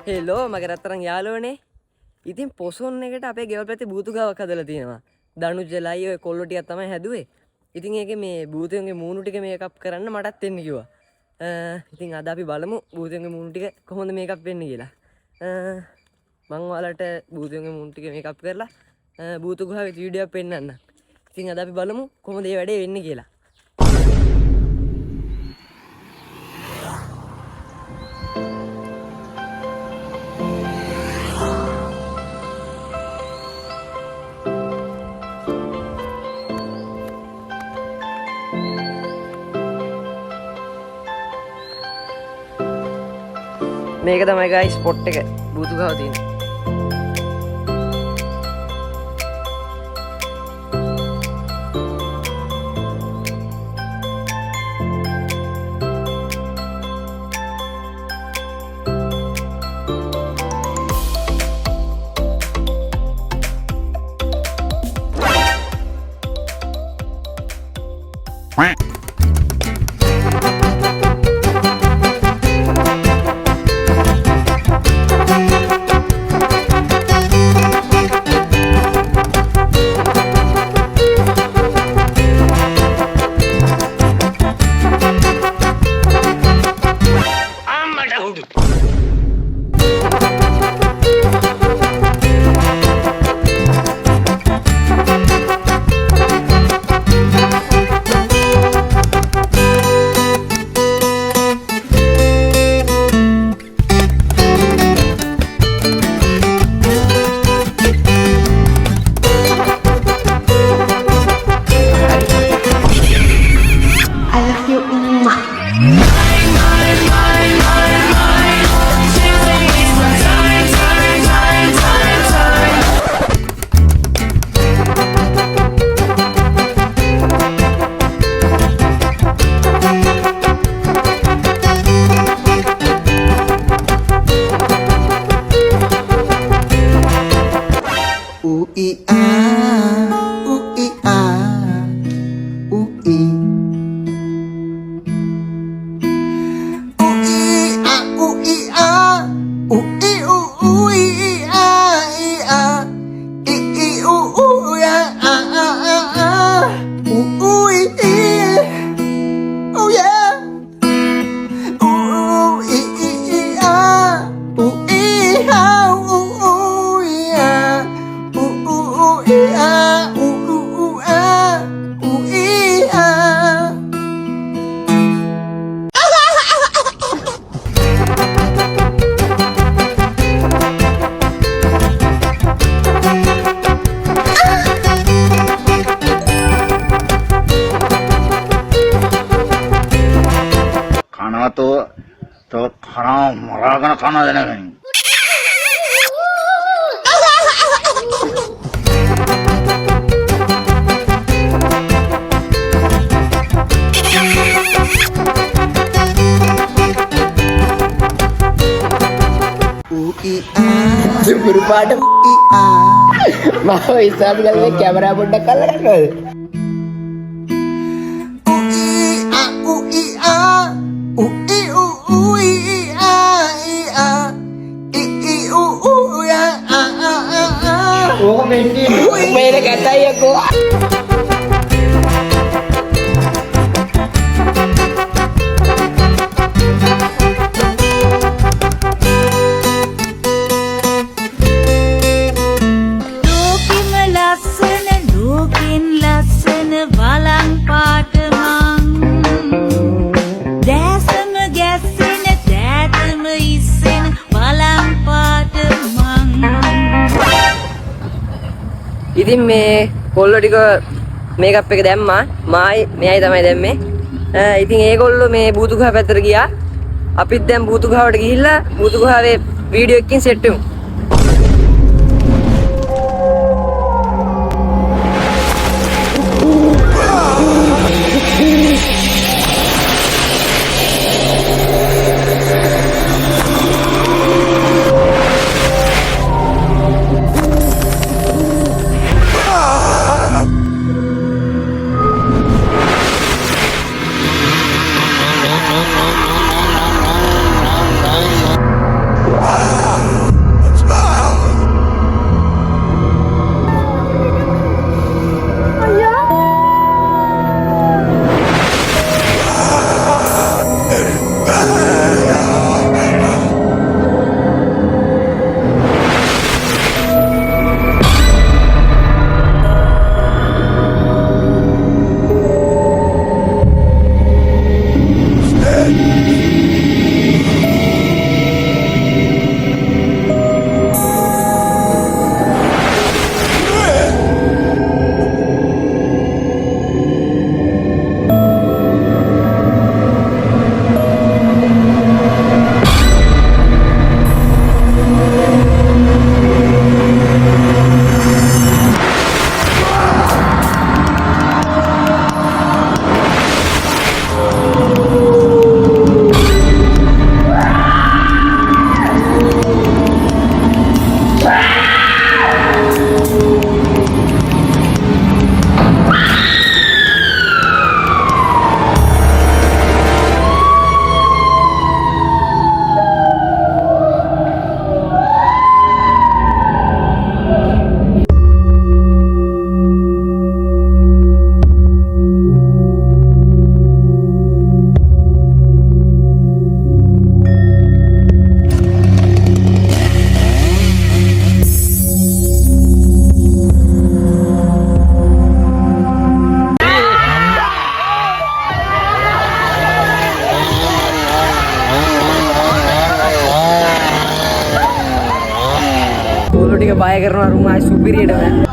Hello මගේ රත්තරන් යාළුවනේ. ඉතින් පොසොන් එකට අපේ ගෙවල් පැත්තේ බූතු ගාවක් හදලා තියෙනවා. දනුජලයි ඔය කොල්ලෝ ටිකක් තමයි හැදුවේ. ඉතින් ඒකේ මේ බූතයන්ගේ මූණු ටික මේකප් කරන්න මටත් එන්න කිව්වා. ඉතින් අද අපි බලමු බූතයන්ගේ මූණු ටික කොහොමද මේකප් වෙන්නේ කියලා. මම ඔයාලට බූතයන්ගේ මූණු ටික මේකප් කරලා බූතු ගාවේ වීඩියෝ එකක් පෙන්නන්න. ඉතින් අද අපි බලමු කොහොමද මේ වැඩේ වෙන්නේ කියලා. මේක තමයි guys ස්පොට් එක බූතු ගාව තියෙන. तो खाना मरा खाना देना नहीं berpada mau isap lagi kamera bunda kalah oh beda kata ya kok. ඉතින් මේ කොල්ලෝ ටික මේකප් එක දැම්මා මායි මෙයයි තමයි දැම්මේ. ඉතින් ඒගොල්ලෝ මේ බූතු ගහ පැත්තට ගියා. අපිත් දැන් බූතු ගහවට ගිහිල්ලා බූතු ගහවේ වීඩියෝ එකකින් සෙට් වෙමු. කොල්ලෝ ටික බය කරනවා රුමායි සුපිරියට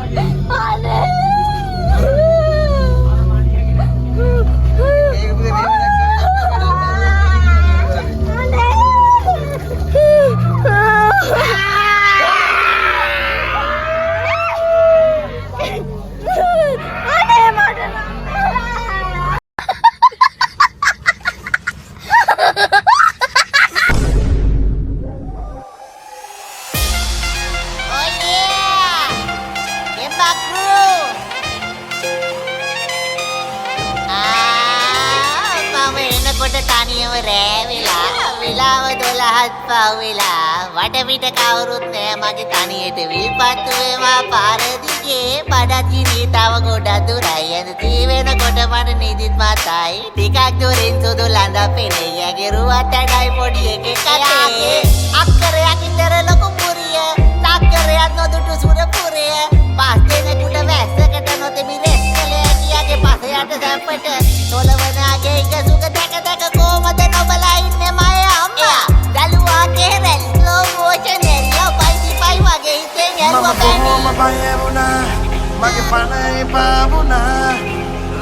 වටපිට කවුරුත් නෑ මගේ තනියට විල්පත්තුවේ මා පාර දිගේ බඩත් ගිනී තව ගොඩක් දුරයි ඇඳ තී වෙනකොට මට නිදිත් මතයි ටිකක් දුරින් සුදු ලඳ පෙනේ යගේ රුවත් ඇඩයි පොඩි එකේ කටේ අක්කරයක් විතර ලොකු පුරිය සක්කරයක් නොදුටු සුරපුරිය පස් දෙනෙකුට වැස්සකට නොතෙමි රෙස්කලේ කියාගේ පස යට සැපට තොලවනාගේ එක සුක දැක දැක කොහමද නොබලා ඉන්නේ මය අම්මා දලුවාගේ රැලි ස්ලෝ මෝෂන් එරියා පයිසි පයි වගේ හිතෙන් ඇරුව බැනි මම බය වුණා මගේ පණයි පාවුණා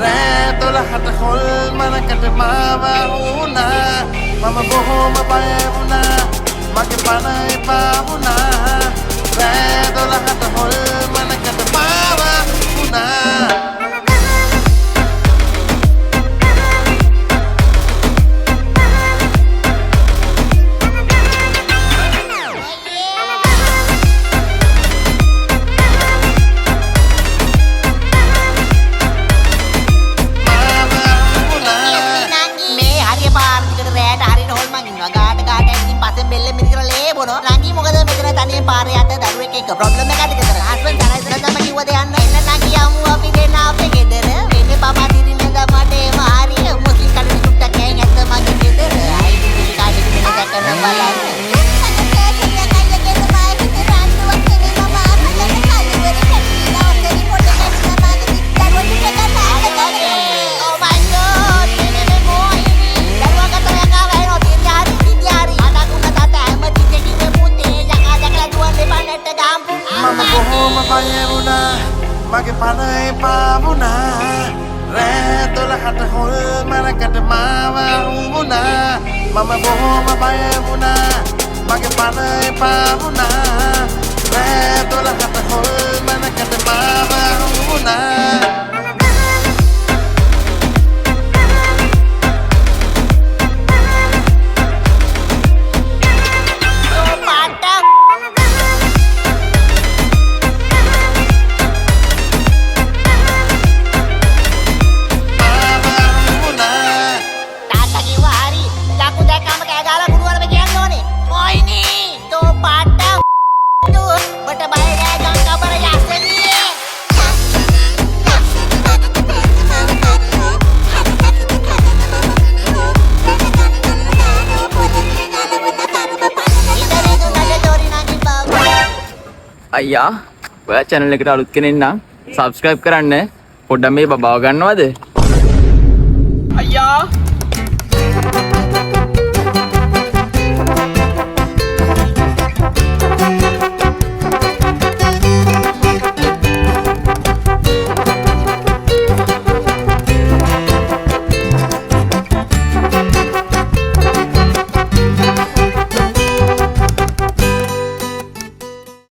රෑ 12ට හොල් මනකට මාව වුණා මම බොහොම බය වුණා මගේ පණයි පාවුණා රෑ 12ට හොල් මනකට මාව වුණා නංගි මොකද මෙතන තනියෙන් පාරේ යට දරුවෙක් එක්ක ප්‍රොබ්ලම් එකක් විතර හස්බන්ඩ් තරයි තමයි කිව්වද යන්න එන්න නංගි යමු අපි දෙන්න අපේ ගෙදර වෙන්නේ පපා දිරින් නේද මට ඒ මාරිය මුස්ලිම් කඩේ සුට්ටක් කෑන් ඇත්ත මගේ ගෙදර අයි දිරි කාඩේ දින දැකන බලන්න මගේ පණයි පාවුණා රෑ 12ට හොල් මනකට මාව වුණා මම බොහොම බය වුණා මගේ පණයි පාවුණා රෑ 12ට හොල් මනකට මාව වුණා අයියා ඔයා channel එකට අලුත් කෙනෙක් නම් subscribe කරන්න පොඩ්ඩක් මේ බබාව ගන්නවද අයියා